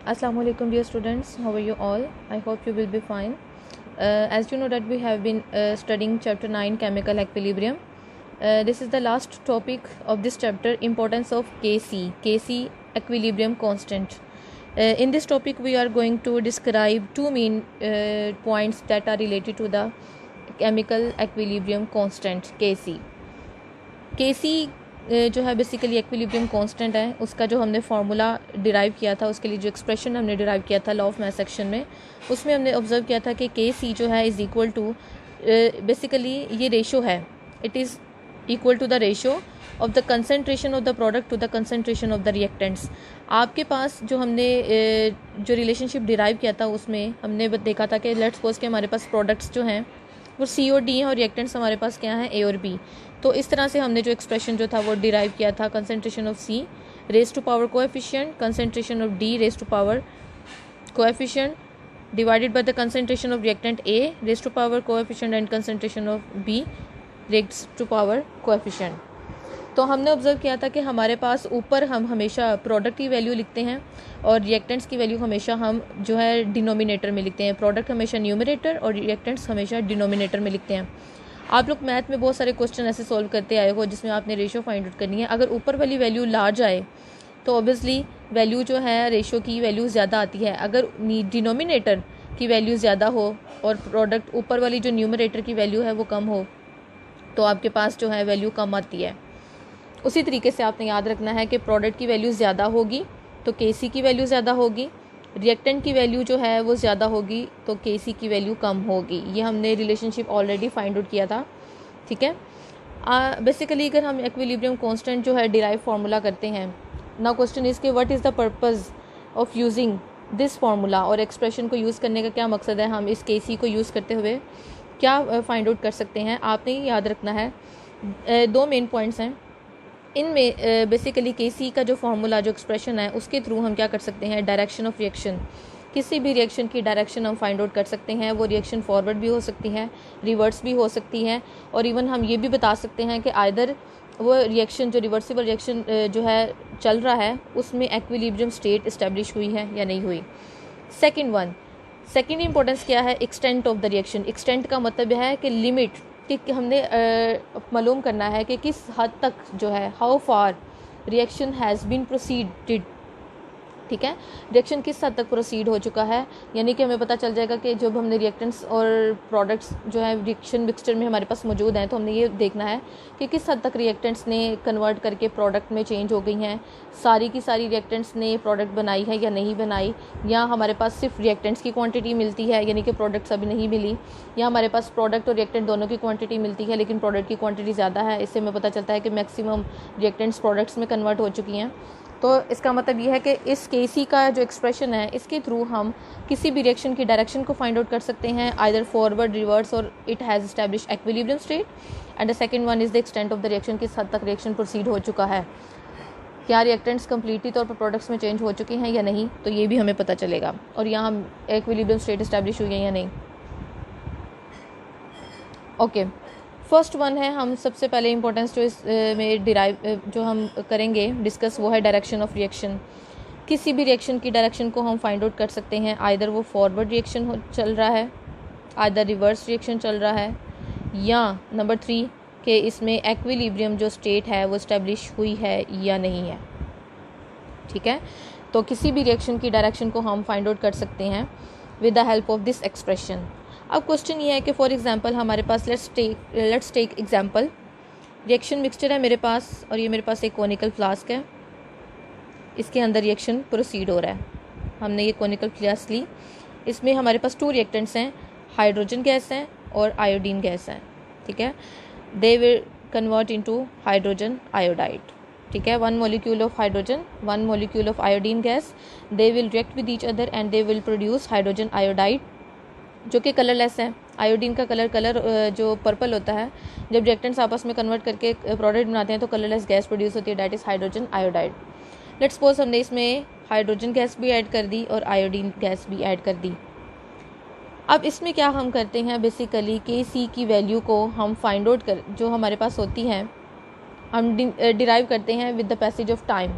Assalamu alaikum dear students, how are you all? I hope you will be fine. As you know that we have been studying chapter 9 chemical equilibrium. This is the last topic of this chapter, importance of Kc equilibrium constant. In this topic we are going to describe two main points that are related to the chemical equilibrium constant Kc जो है basically equilibrium constant है, उसका जो हमने formula derive किया था, उसके लिए जो एक्सप्रेशन हमने डिराइव किया था लॉ ऑफ मैथ सेक्शन में, उसमें हमने ऑब्जर्व किया था कि के सी जो है इज़ इक्वल टू बेसिकली ये रेशो है, it is equal to the ratio of the concentration of the product to the concentration of the reactants. आपके पास जो हमने जो रिलेशनशिप डिराइव किया था उसमें हमने देखा था कि लेट्स सपोज के हमारे पास प्रोडक्ट्स जो हैं वो सी और डी हैं और रिएक्टेंट्स हमारे पास क्या हैं, ए और बी. तो इस तरह से हमने जो एक्सप्रेशन जो था वो डिराइव किया था, concentration of C raise to power coefficient, concentration of D raise to power coefficient divided by the concentration of reactant A raise to power coefficient and concentration of B raise to power coefficient. तो हमने observe किया था कि हमारे पास ऊपर हम हमेशा product की वैल्यू लिखते हैं और रिएक्टेंट्स की वैल्यू हमेशा हम जो है डिनोमिनेटर में लिखते हैं. प्रोडक्ट हमेशा न्यूमरेटर और रिएक्टेंट्स हमेशा डिनोमिनेटर में लिखते हैं. आप लोग मैथ में बहुत सारे क्वेश्चन ऐसे सॉल्व करते आए हो जिसमें आपने रेशो फाइंड आउट करनी है. अगर ऊपर वाली वैल्यू लार्ज आए तो ऑब्वियसली वैल्यू जो है रेशो की वैल्यू ज़्यादा आती है. अगर डिनोमिनेटर की वैल्यू ज़्यादा हो और प्रोडक्ट ऊपर वाली जो न्यूमरेटर की वैल्यू है वो कम हो तो आपके पास जो है वैल्यू कम आती है. उसी तरीके से आपने याद रखना है कि प्रोडक्ट की वैल्यू ज़्यादा होगी तो केसी की वैल्यू ज़्यादा होगी, रिएक्टेंट की वैल्यू जो है वो ज़्यादा होगी तो केसी की वैल्यू कम होगी. ये हमने रिलेशनशिप ऑलरेडी फाइंड आउट किया था. ठीक है, बेसिकली अगर हम इक्विलिब्रियम कांस्टेंट जो है डिराइव फार्मूला करते हैं, नाउ क्वेश्चन इज़ कि what is the purpose of using this formula, और एक्सप्रेशन को यूज़ करने का क्या मकसद है, हम इस केसी को यूज़ करते हुए क्या फाइंड आउट कर सकते हैं. आपने याद रखना है दो मेन पॉइंट्स हैं इनमें. बेसिकली केसी का जो फार्मूला जो एक्सप्रेशन है उसके थ्रू हम क्या कर सकते हैं, डायरेक्शन ऑफ रिएक्शन, किसी भी रिएक्शन की डायरेक्शन हम फाइंड आउट कर सकते हैं. वो रिएक्शन फॉरवर्ड भी हो सकती है, रिवर्स भी हो सकती है, और इवन हम ये भी बता सकते हैं कि आइदर वो रिएक्शन जो रिवर्सिबल रिएक्शन जो है चल रहा है उसमें एक्विलिब्रियम स्टेट इस्टेब्लिश हुई है या नहीं हुई. सेकेंड इंपॉर्टेंस क्या है, extent of the reaction. Extent का मतलब है कि लिमिट, कि हमने मालूम करना है कि किस हद तक जो है, how far reaction has been proceeded. ठीक है, रिएक्शन किस हद तक प्रोसीड हो चुका है, यानी कि हमें पता चल जाएगा कि जब हमने रिएक्टेंट्स और प्रोडक्ट्स जो है रिएक्शन मिक्सचर में हमारे पास मौजूद हैं तो हमने ये देखना है कि किस हद तक रिएक्टेंट्स ने कन्वर्ट करके प्रोडक्ट में चेंज हो गई हैं, सारी की सारी रिएक्टेंट्स ने प्रोडक्ट बनाई है या नहीं बनाई, या हमारे पास सिर्फ रिएक्टेंट्स की क्वांटिटी मिलती है यानी कि प्रोडक्ट्स अभी नहीं मिली, या हमारे पास प्रोडक्ट और रिएक्टेंट दोनों की क्वांटिटी मिलती है लेकिन प्रोडक्ट की क्वांटिटी ज़्यादा है. इससे हमें पता चलता है कि मैक्सिमम रिएक्टेंट्स प्रोडक्ट्स में कन्वर्ट हो चुकी हैं. तो इसका मतलब ये है कि इस केसी का जो एक्सप्रेशन है इसके थ्रू हम किसी भी रिएक्शन की डायरेक्शन को फाइंड आउट कर सकते हैं, आइदर फॉरवर्ड, रिवर्स, और it has establish equilibrium state. And the second one is the extent of the reaction, किस हद तक रिएक्शन प्रोसीड हो चुका है, क्या रिएक्टेंट्स कम्प्लीटली तौर पर प्रोडक्ट्स में चेंज हो चुके हैं या नहीं, तो ये भी हमें पता चलेगा, और यहाँ एक्विलिब्रियम स्टेट इस्टेब्लिश हुई है या नहीं. ओके, फर्स्ट वन है, हम सबसे पहले इंपॉर्टेंस जो इस में डिराइव जो हम करेंगे डिस्कस वो है डायरेक्शन ऑफ रिएक्शन. किसी भी रिएक्शन की डायरेक्शन को हम फाइंड आउट कर सकते हैं, आइदर वो फॉरवर्ड रिएक्शन चल रहा है, आइदर रिवर्स रिएक्शन चल रहा है, या नंबर 3 कि इसमें एक्विलिब्रियम जो स्टेट है वो इस्टेब्लिश हुई है या नहीं है. ठीक है, तो किसी भी रिएक्शन की डायरेक्शन को हम फाइंड आउट कर सकते हैं with the help of this expression. अब क्वेश्चन ये है कि फॉर एग्जांपल हमारे पास let's take example, reaction mixture है मेरे पास और ये मेरे पास एक कोनिकल फ्लास्क है, इसके अंदर रिएक्शन प्रोसीड हो रहा है. हमने ये कोनिकल फ्लास्क ली, इसमें हमारे पास 2 रिएक्टेंट्स हैं, हाइड्रोजन गैस है और आयोडीन गैस है. ठीक है, they will convert into hydrogen iodide. ठीक है, 1 molecule of hydrogen, 1 molecule of iodine gas, they will react with each other and they will produce hydrogen iodide जो कि कलरलेस है. आयोडीन का कलर जो पर्पल होता है, जब रिएक्टेंट्स आपस में कन्वर्ट करके प्रोडक्ट बनाते हैं तो कलरलेस गैस प्रोड्यूस होती है, that is hydrogen iodide. Let's suppose हमने इसमें हाइड्रोजन गैस भी ऐड कर दी और आयोडीन गैस भी ऐड कर दी. अब इसमें क्या हम करते हैं, बेसिकली के सी की वैल्यू को हम फाइंड आउट कर जो हमारे पास होती है हम डिराइव करते हैं with the passage of time.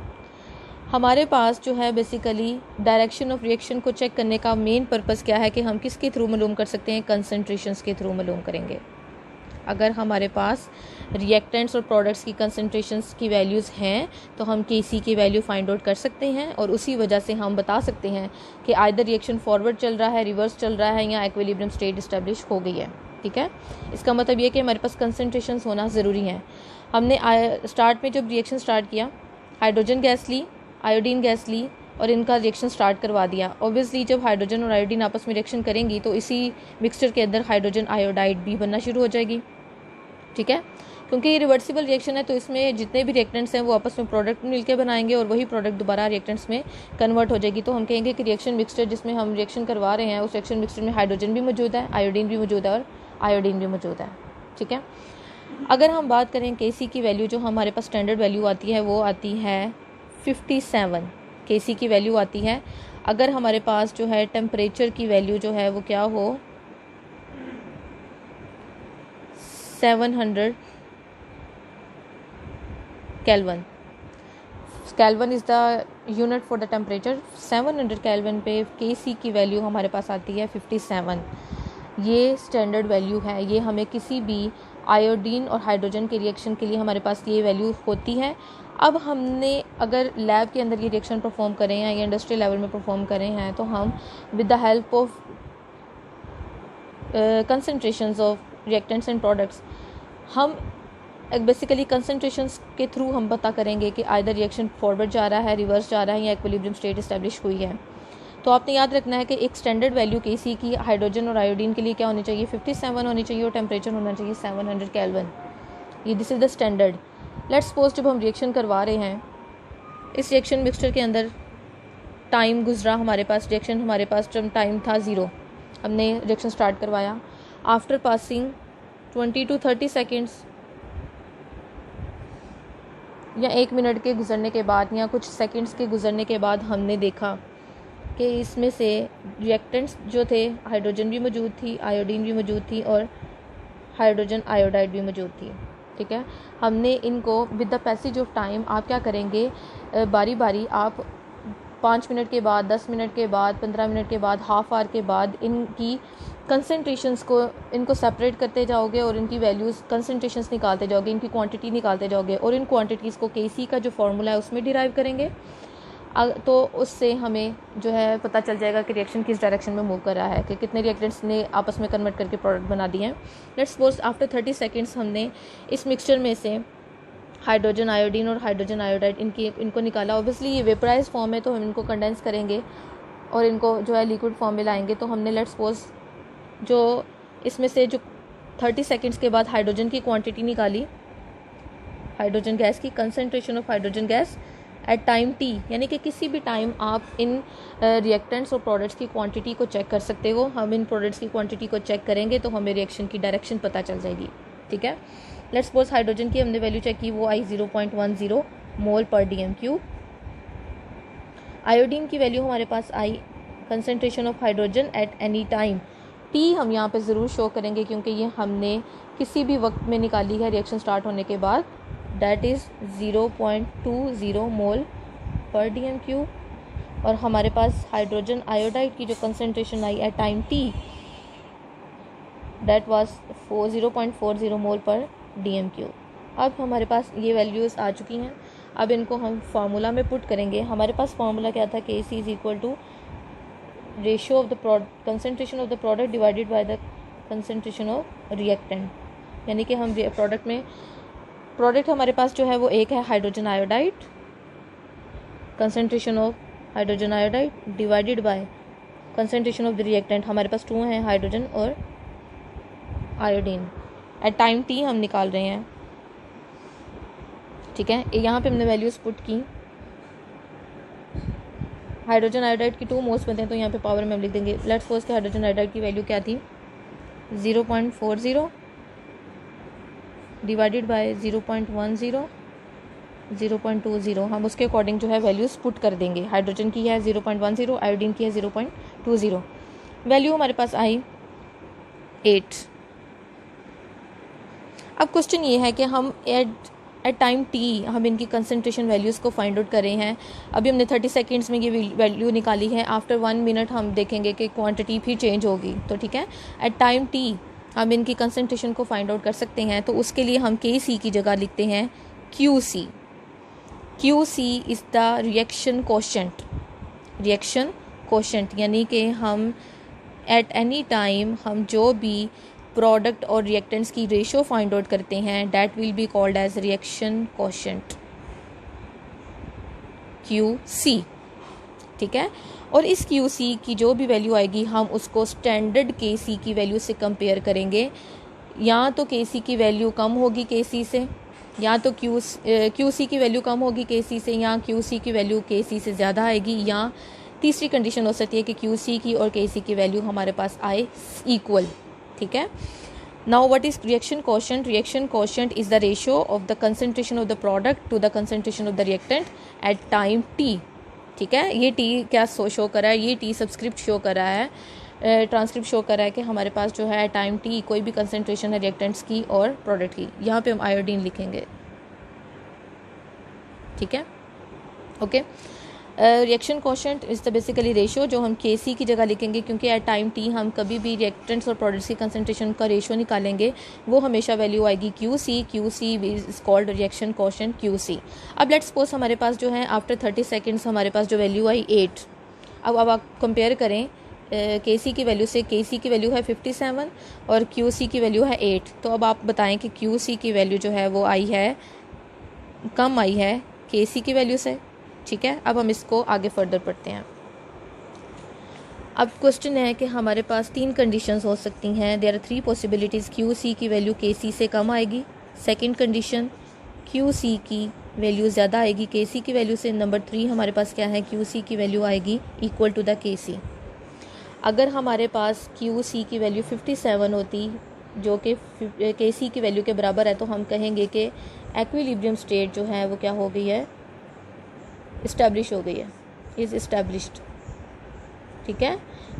हमारे पास जो है बेसिकली डायरेक्शन ऑफ रिएक्शन को चेक करने का मेन पर्पस क्या है कि हम किसके थ्रू मालूम कर सकते हैं, कंसंट्रेशंस के थ्रू मालूम करेंगे। अगर हमारे पास रिएक्टेंट्स और प्रोडक्ट्स की कंसंट्रेशंस की वैल्यूज़ हैं तो हम Kc की वैल्यू फाइंड आउट कर सकते हैं और उसी वजह से हम बता सकते हैं कि आइदर रिएक्शन फॉरवर्ड चल रहा है, रिवर्स चल रहा है या इक्विलिब्रियम स्टेट इस्टेब्लिश हो गई है। ठीक है, इसका मतलब ये कि हमारे पास कंसंट्रेशंस होना ज़रूरी है। हमने स्टार्ट में जब रिएक्शन स्टार्ट किया, हाइड्रोजन गैस ली, आयोडीन गैस ली और इनका रिएक्शन स्टार्ट करवा दिया। ऑब्वियसली जब हाइड्रोजन और आयोडीन आपस में रिएक्शन करेंगी तो इसी मिक्सचर के अंदर हाइड्रोजन आयोडाइड भी बनना शुरू हो जाएगी। ठीक है, क्योंकि ये रिवर्सिबल रिएक्शन है तो इसमें जितने भी रिएक्टेंट्स हैं वो आपस में प्रोडक्ट मिलकर बनाएंगे और वही प्रोडक्ट दोबारा रिएक्टेंट्स में कन्वर्ट हो जाएगी। तो हम कहेंगे कि रिएक्शन मिक्सचर जिसमें हम रिएक्शन करवा रहे हैं उस रिएक्शन मिक्सचर में हाइड्रोजन भी मौजूद है, आयोडीन भी मौजूद है और आयोडीन भी मौजूद है। ठीक है, अगर हम बात करें Kc की वैल्यू, जो हमारे पास स्टैंडर्ड वैल्यू आती है वो आती है 57 Kc की वैल्यू आती है। अगर हमारे पास जो है टेम्परेचर की वैल्यू जो है वो क्या हो, 700 kelvin. Kelvin is the unit for the temperature. 700 kelvin पे Kc की वैल्यू हमारे पास आती है 57। ये स्टैंडर्ड वैल्यू है, ये हमें किसी भी आयोडीन और हाइड्रोजन के रिएक्शन के लिए हमारे पास ये वैल्यू होती है। अब हमने अगर लैब के अंदर ये रिएक्शन परफॉर्म करें हैं या इंडस्ट्रियल लेवल में परफॉर्म करें हैं तो हम with the help of concentrations of reactants and products हम बेसिकली कंसंट्रेशंस के थ्रू हम पता करेंगे कि आइदर रिएक्शन फॉरवर्ड जा रहा है, रिवर्स जा रहा है या इक्विलिब्रियम स्टेट इस्टेब्लिश हुई है। तो आपने याद रखना है कि एक स्टैंडर्ड वैल्यू Kc की हाइड्रोजन और आयोडीन के लिए क्या होनी चाहिए, 57 होनी चाहिए और टेम्परेचर होना चाहिए 700 केल्विन। ये this is the standard. Let's suppose जब हम रिएक्शन करवा रहे हैं, इस रिएक्शन मिक्सचर के अंदर टाइम गुजरा हमारे पास, रिएक्शन हमारे पास टाइम था 0, हमने रिएक्शन स्टार्ट करवाया। आफ्टर पासिंग 20 to 30 सेकेंड्स या 1 मिनट के गुजरने के बाद या कुछ सेकंड्स के गुजरने के बाद हमने देखा कि इसमें से रिएक्टेंट्स जो थे, हाइड्रोजन भी मौजूद थी, आयोडीन भी मौजूद थी और हाइड्रोजन आयोडाइड भी मौजूद थी। ठीक है, हमने इनको with the passage of time आप क्या करेंगे, बारी बारी आप 5 मिनट के बाद, 10 मिनट के बाद, 15 मिनट के बाद, हाफ आवर के बाद इनकी कंसंट्रेशंस को इनको सेपरेट करते जाओगे और इनकी वैल्यूज़ कंसंट्रेशंस निकालते जाओगे, इनकी क्वांटिटी निकालते जाओगे और इन क्वांटिटीज़ को Kc का जो फार्मूला है उसमें डिराइव करेंगे। तो उससे हमें जो है पता चल जाएगा कि रिएक्शन किस डायरेक्शन में मूव कर रहा है, कि कितने रिएक्टेंट्स ने आपस में कन्वर्ट करके प्रोडक्ट बना दिए हैं। लेट्स सपोज आफ्टर 30 सेकेंड्स हमने इस मिक्सचर में से हाइड्रोजन आयोडीन और हाइड्रोजन आयोडाइड इनको निकाला। ऑब्वियसली ये वेपराइज फॉर्म है तो हम इनको कंडेंस करेंगे और इनको जो है लिक्विड फॉर्म में लाएंगे। तो हमने लेट्स सपोज जो इसमें से जो 30 सेकेंड्स के बाद हाइड्रोजन की क्वांटिटी निकाली, हाइड्रोजन गैस की concentration of hydrogen gas at time t, यानी कि किसी भी टाइम आप इन रिएक्टेंट्स और प्रोडक्ट्स की क्वांटिटी को चेक कर सकते हो। हम इन प्रोडक्ट्स की क्वांटिटी को चेक करेंगे तो हमें रिएक्शन की डायरेक्शन पता चल जाएगी। ठीक है, लेट्स सपोज हाइड्रोजन की हमने वैल्यू चेक की, वो आई 0.10 मोल पर dm³। आयोडीन की वैल्यू हमारे पास I concentration of hydrogen at any time. t हम यहाँ पे ज़रूर शो करेंगे क्योंकि ये हमने किसी भी वक्त में निकाली है रिएक्शन स्टार्ट होने के बाद। डैट इज़ 0.20 मोल पर dm³। और हमारे पास हाइड्रोजन आयोडाइड की जो concentration I at time t, that was 0.40 mole पर dm³। अब हमारे पास ये वैल्यूज़ आ चुकी हैं। अब इनको हम फार्मूला में पुट करेंगे। हमारे पास फार्मूला क्या था, Kc is equal to ratio of the concentration of the product divided by the concentration of reactant. यानी कि हम प्रोडक्ट हमारे पास जो है वो एक है hydrogen iodide, concentration of hydrogen iodide divided by concentration of the reactant. हमारे पास 2 हैं, हाइड्रोजन और आयोडीन। एट टाइम t हम निकाल रहे हैं। ठीक है, यहाँ पे हमने वैल्यूज़ पुट की। हाइड्रोजन आयोडाइड की 2 मोल्स बनते हैं तो यहाँ पे पावर में हम लिख देंगे। लेट्स सपोज कि हाइड्रोजन आयोडाइड की वैल्यू क्या थी, 0.40 डिवाइडेड बाय 0.10, 0.20। हम उसके अकॉर्डिंग जो है वैल्यूज़ पुट कर देंगे। हाइड्रोजन की है 0.10, आयोडीन की है 0.20। वैल्यू हमारे पास आई 8। अब क्वेश्चन ये है कि हम एट टाइम टी हम इनकी कंसनट्रेशन वैल्यूज़ को फाइंड आउट कर रहे हैं। अभी हमने 30 सेकेंड्स में ये वैल्यू निकाली है। आफ्टर 1 मिनट हम देखेंगे कि क्वांटिटी फिर चेंज होगी। तो ठीक है, एट टाइम टी हम इनकी कंसनट्रेशन को फाइंड आउट कर सकते हैं। तो उसके लिए हम के सी की जगह लिखते हैं Q C. Q C is the reaction quotient. Reaction quotient यानी कि हम एट एनी टाइम हम जो भी प्रोडक्ट और रिएक्टेंट्स की रेशो फाइंड आउट करते हैं, that will be called as reaction quotient, Q C. ठीक है, और इस क्यू सी की जो भी वैल्यू आएगी हम उसको स्टैंडर्ड के सी की वैल्यू से कंपेयर करेंगे। या तो के सी की वैल्यू कम होगी के सी से, या तो क्यू सी की वैल्यू कम होगी के सी से, या क्यू सी की वैल्यू के सी से ज़्यादा आएगी, या तीसरी कंडीशन हो सकती है कि क्यू सी की और के सी की वैल्यू हमारे पास आए इक्वल। ठीक है, now what is reaction quotient? Reaction quotient is the ratio of the concentration of the product to the concentration of the reactant at time T. ठीक है, ये टी क्या शो कर रहा है? ये टी सबस्क्रिप्ट शो कर रहा है, ट्रांसक्रिप्ट शो कर रहा है कि हमारे पास जो है टाइम टी कोई भी कंसंट्रेशन है रिएक्टेंट्स की और प्रोडक्ट की। यहाँ पे हम आयोडीन लिखेंगे। ठीक है, okay. Reaction quotient is the basically ratio, जो हम के सी की जगह लिखेंगे, क्योंकि एट टाइम टी हम कभी भी रिएक्टेंट्स और प्रोडक्ट्स की कंसंट्रेशन का रेशियो निकालेंगे वो हमेशा वैल्यू आएगी Q C. Q C is called reaction quotient Q C. अब लेट्स सपोज हमारे पास जो है आफ्टर 30 सेकेंड्स हमारे पास जो वैल्यू आई 8। अब आप कंपेयर करें के सी की वैल्यू से। के सी की वैल्यू है 57 और क्यू सी की वैल्यू है 8। तो अब आप बताएं कि क्यू सी की वैल्यू जो है वो आई है, कम आई है के सी की वैल्यू से। ठीक है, अब हम इसको आगे फर्दर पढ़ते हैं। अब क्वेश्चन है कि हमारे पास 3 कंडीशंस हो सकती हैं। There are 3 possibilities. Q C की वैल्यू के सी से कम आएगी। सेकंड कंडीशन, क्यू सी की वैल्यू ज़्यादा आएगी के सी की वैल्यू से। नंबर 3 हमारे पास क्या है? क्यू सी की वैल्यू आएगी इक्वल टू द के सी। अगर हमारे पास क्यू सी की वैल्यू 57 होती जो कि के सी की वैल्यू के बराबर है, तो हम कहेंगे कि एक्विलिब्रियम स्टेट जो है वो क्या हो गई है? इस्टेब्लिश हो गई है, इज़ इस्टेब्लिश्ड। ठीक है,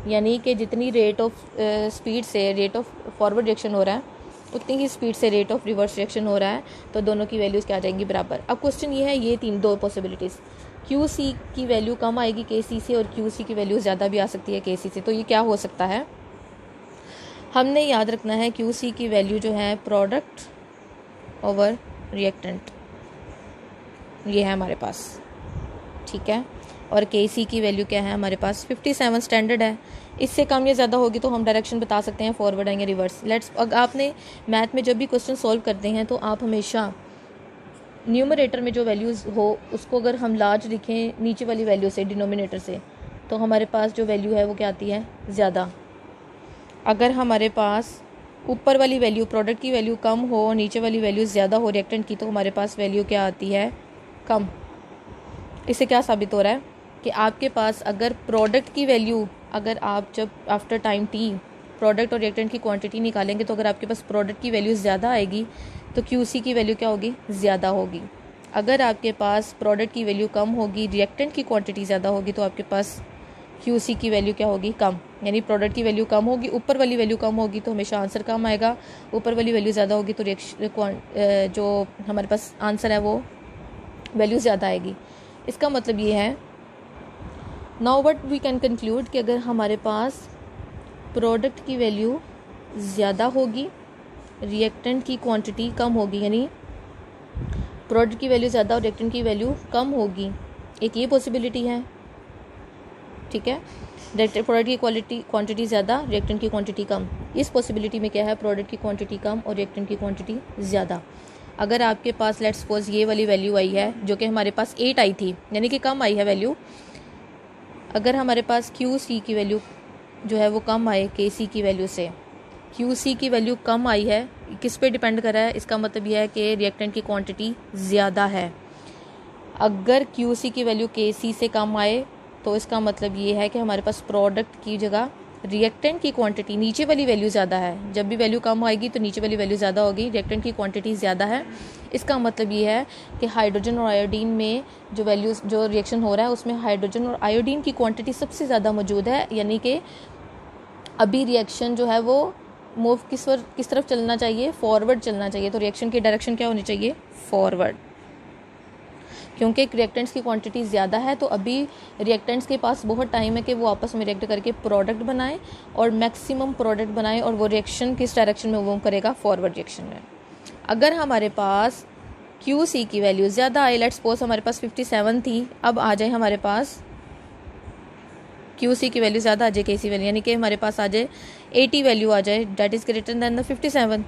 यानी कि जितनी रेट ऑफ स्पीड से रेट ऑफ फॉरवर्ड रिएक्शन हो रहा है उतनी ही स्पीड से रेट ऑफ रिवर्स रिएक्शन हो रहा है, तो दोनों की वैल्यूज़ क्या आ जाएंगी? बराबर। अब क्वेश्चन ये है, ये 2 पॉसिबिलिटीज़, क्यू सी की वैल्यू कम आएगी के सी से और क्यू सी की वैल्यू ज़्यादा भी आ सकती है के सी से। तो ये क्या हो सकता है? हमने याद रखना है क्यू सी की वैल्यू जो है प्रोडक्ट ओवर रिएक्टेंट, ये है हमारे पास। ठीक है, और के सी की वैल्यू क्या है हमारे पास? 57 स्टैंडर्ड है। इससे कम या ज़्यादा होगी तो हम डायरेक्शन बता सकते हैं, फॉरवर्ड है या रिवर्स। अगर आपने मैथ में जब भी क्वेश्चन सॉल्व करते हैं तो आप हमेशा न्यूमरेटर में जो वैल्यूज़ हो उसको अगर हम लार्ज लिखें नीचे वाली वैल्यू से, डिनोमिनेटर से, तो हमारे पास जो वैल्यू है वो क्या आती है? ज़्यादा। अगर हमारे पास ऊपर वाली वैल्यू प्रोडक्ट की वैल्यू कम हो और नीचे वाली वैल्यू ज़्यादा हो रिएक्टेंट की, तो हमारे पास वैल्यू क्या आती है? कम। इससे क्या साबित हो रहा है कि आपके पास अगर प्रोडक्ट की वैल्यू, अगर आप जब आफ्टर टाइम टी प्रोडक्ट और रिएक्टेंट की क्वांटिटी निकालेंगे तो अगर आपके पास प्रोडक्ट की वैल्यू ज़्यादा आएगी तो क्यू सी की वैल्यू क्या होगी? ज़्यादा होगी। अगर आपके पास प्रोडक्ट की वैल्यू कम होगी, रिएक्टेंट की क्वांटिटी ज़्यादा होगी, तो आपके पास क्यू सी की वैल्यू क्या होगी? कम। यानी प्रोडक्ट की वैल्यू कम होगी, ऊपर वाली वैल्यू कम होगी तो हमेशा आंसर कम आएगा। ऊपर वाली वैल्यू ज़्यादा होगी तो जो हमारे पास आंसर है वो वैल्यू ज़्यादा आएगी। इसका मतलब ये है, now what we can conclude, कि अगर हमारे पास प्रोडक्ट की वैल्यू ज़्यादा होगी, रिएक्टेंट की क्वांटिटी कम होगी, यानी प्रोडक्ट की वैल्यू ज़्यादा और रिएक्टेंट की वैल्यू कम होगी, एक ये पॉसिबिलिटी है। ठीक है, प्रोडक्ट की क्वांटिटी ज़्यादा, रिएक्टेंट की क्वांटिटी कम। इस पॉसिबिलिटी में क्या है? प्रोडक्ट की क्वांटिटी कम और रिएक्टेंट की क्वांटिटी ज़्यादा। अगर आपके पास लेट्स सपोज ये वाली वैल्यू आई है जो कि हमारे पास 8 आई थी, यानी कि कम आई है वैल्यू। अगर हमारे पास क्यू सी की वैल्यू जो है वो कम आए के सी की वैल्यू से, क्यू सी की वैल्यू कम आई है, किस पे डिपेंड कर रहा है? इसका मतलब यह है कि रिएक्टेंट की क्वांटिटी ज़्यादा है। अगर क्यू सी की वैल्यू के सी से कम आए तो इसका मतलब ये है कि हमारे पास प्रोडक्ट की जगह रिएक्टेंट की क्वांटिटी, नीचे वाली वैल्यू ज़्यादा है। जब भी वैल्यू कम आएगी तो नीचे वाली वैल्यू ज़्यादा होगी, रिएक्टेंट की क्वांटिटी ज़्यादा है। इसका मतलब ये है कि हाइड्रोजन और आयोडीन में जो रिएक्शन हो रहा है उसमें हाइड्रोजन और आयोडीन की क्वांटिटी सबसे ज़्यादा मौजूद है, यानी कि अभी रिएक्शन जो है वो मूव किस तरफ चलना चाहिए, फॉरवर्ड चलना चाहिए। तो रिएक्शन की डायरेक्शन क्या होनी चाहिए, फॉरवर्ड, क्योंकि रिएक्टेंट्स की क्वांटिटी ज़्यादा है। तो अभी रिएक्टेंट्स के पास बहुत टाइम है कि वो आपस में रिएक्ट करके प्रोडक्ट बनाएं और मैक्सिमम प्रोडक्ट बनाएं, और वो रिएक्शन किस डायरेक्शन में मूव करेगा, फॉरवर्ड रिएक्शन में। अगर हमारे पास QC की वैल्यू ज़्यादा आए, लेट्स सपोज हमारे पास 57 थी, अब आ जाए हमारे पास QC की वैल्यू ज़्यादा आ जाए KC वैल्यू, यानी कि हमारे पास आ जाए 80 वैल्यू आ जाए, that is greater than the 57।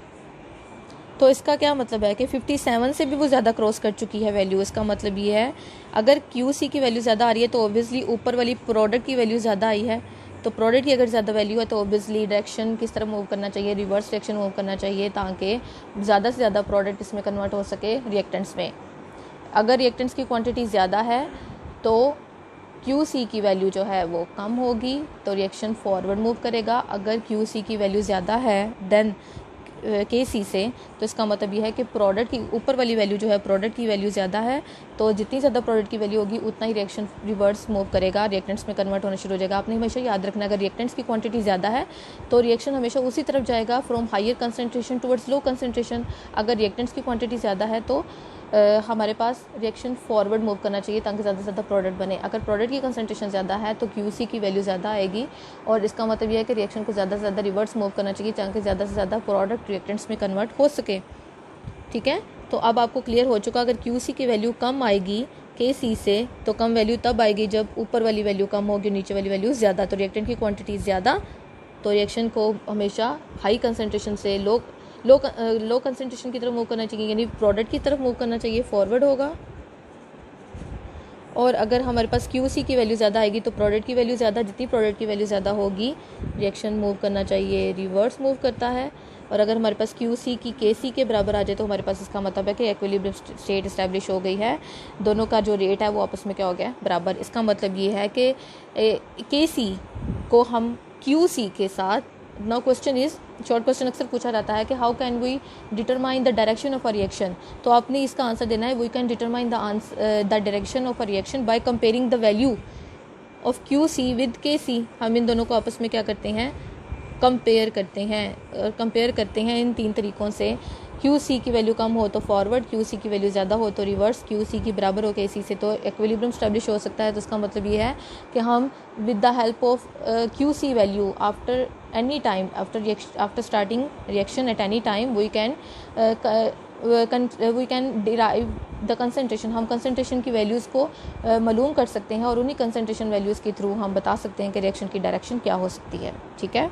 तो इसका क्या मतलब है कि 57 से भी वो ज़्यादा क्रॉस कर चुकी है वैल्यू। इसका मतलब ये है अगर QC की वैल्यू ज़्यादा आ रही है तो ऑब्वियसली ऊपर वाली प्रोडक्ट की वैल्यू ज़्यादा आई है। तो प्रोडक्ट की अगर ज़्यादा वैल्यू है तो ऑब्वियसली डायरेक्शन किस तरफ मूव करना चाहिए, रिवर्स डायरेक्शन मूव करना चाहिए, ताकि ज़्यादा से ज़्यादा प्रोडक्ट इसमें कन्वर्ट हो सके रिएक्टेंट्स में। अगर रिएक्टेंट्स की क्वांटिटी ज़्यादा है तो QC की वैल्यू जो है वो कम होगी, तो रिएक्शन फॉरवर्ड मूव करेगा। अगर QC की वैल्यू ज़्यादा है देन KC से, तो इसका मतलब यह है कि प्रोडक्ट की ऊपर वाली वैल्यू जो है, प्रोडक्ट की वैल्यू ज़्यादा है, तो जितनी ज़्यादा प्रोडक्ट की वैल्यू होगी उतना ही रिएक्शन रिवर्स मूव करेगा, रिएक्टेंट्स में कन्वर्ट होना शुरू हो जाएगा। आपने हमेशा याद रखना, अगर रिएक्टेंट्स की क्वांटिटी ज़्यादा है तो रिएक्शन हमेशा उसी तरफ जाएगा, from higher concentration towards low concentration. अगर रिएक्टेंट्स की क्वांटिटी ज़्यादा है तो हमारे पास रिएक्शन फॉरवर्ड मूव करना चाहिए ताकि ज़्यादा से ज़्यादा प्रोडक्ट बने। अगर प्रोडक्ट की कंसंट्रेशन ज़्यादा है तो QC की वैल्यू ज़्यादा आएगी, और इसका मतलब यह है कि रिएक्शन को ज़्यादा से ज़्यादा रिवर्स मूव करना चाहिए ताकि ज़्यादा से ज़्यादा प्रोडक्ट रिएक्टेंट्स में कन्वर्ट हो सके। ठीक है, तो अब आपको क्लियर हो चुका। अगर QC की वैल्यू कम आएगी KC से, तो कम वैल्यू तब आएगी जब ऊपर वाली वैल्यू कम होगी, नीचे वाली वैल्यू ज़्यादा। तो रिएक्टेंट की क्वान्टिटी ज़्यादा, तो रिएक्शन को हमेशा हाई कंसनट्रेशन से लो कंसंट्रेशन की तरफ मूव करना चाहिए, यानी प्रोडक्ट की तरफ मूव करना चाहिए, फॉरवर्ड होगा। और अगर हमारे पास QC की वैल्यू ज़्यादा आएगी तो प्रोडक्ट की वैल्यू ज़्यादा, जितनी प्रोडक्ट की वैल्यू ज़्यादा होगी रिएक्शन मूव करना चाहिए, रिवर्स मूव करता है। और अगर हमारे पास QC की KC के बराबर आ जाए तो हमारे पास इसका मतलब है कि इक्विलिब्रियम स्टेट इस्टेब्लिश हो गई है, दोनों का जो रेट है वो आपस में क्या हो गया, बराबर। इसका मतलब ये है कि KC को हम QC के साथ, now question is, short question अक्सर पूछा जाता है कि how can we determine the direction of a reaction. तो आपने इसका आंसर देना है we can determine the direction of a reaction by comparing the value of QC with KC। हम इन दोनों को आपस में क्या करते हैं, कंपेयर करते हैं इन तीन तरीक़ों से। QC की वैल्यू कम हो तो फॉरवर्ड, QC की वैल्यू ज़्यादा हो तो रिवर्स, QC की बराबर हो KC से तो इक्विलिब्रियम स्टैब्लिश हो सकता है। तो इसका मतलब ये है कि हम with the help of QC value after any time, after starting reaction at any time we can derive the concentration. हम कंसंट्रेशन की वैल्यूज़ को मालूम कर सकते हैं और उन्हीं कंसंट्रेशन वैल्यूज़ के थ्रू हम बता सकते हैं कि रिएक्शन की डायरेक्शन क्या हो सकती है। ठीक है।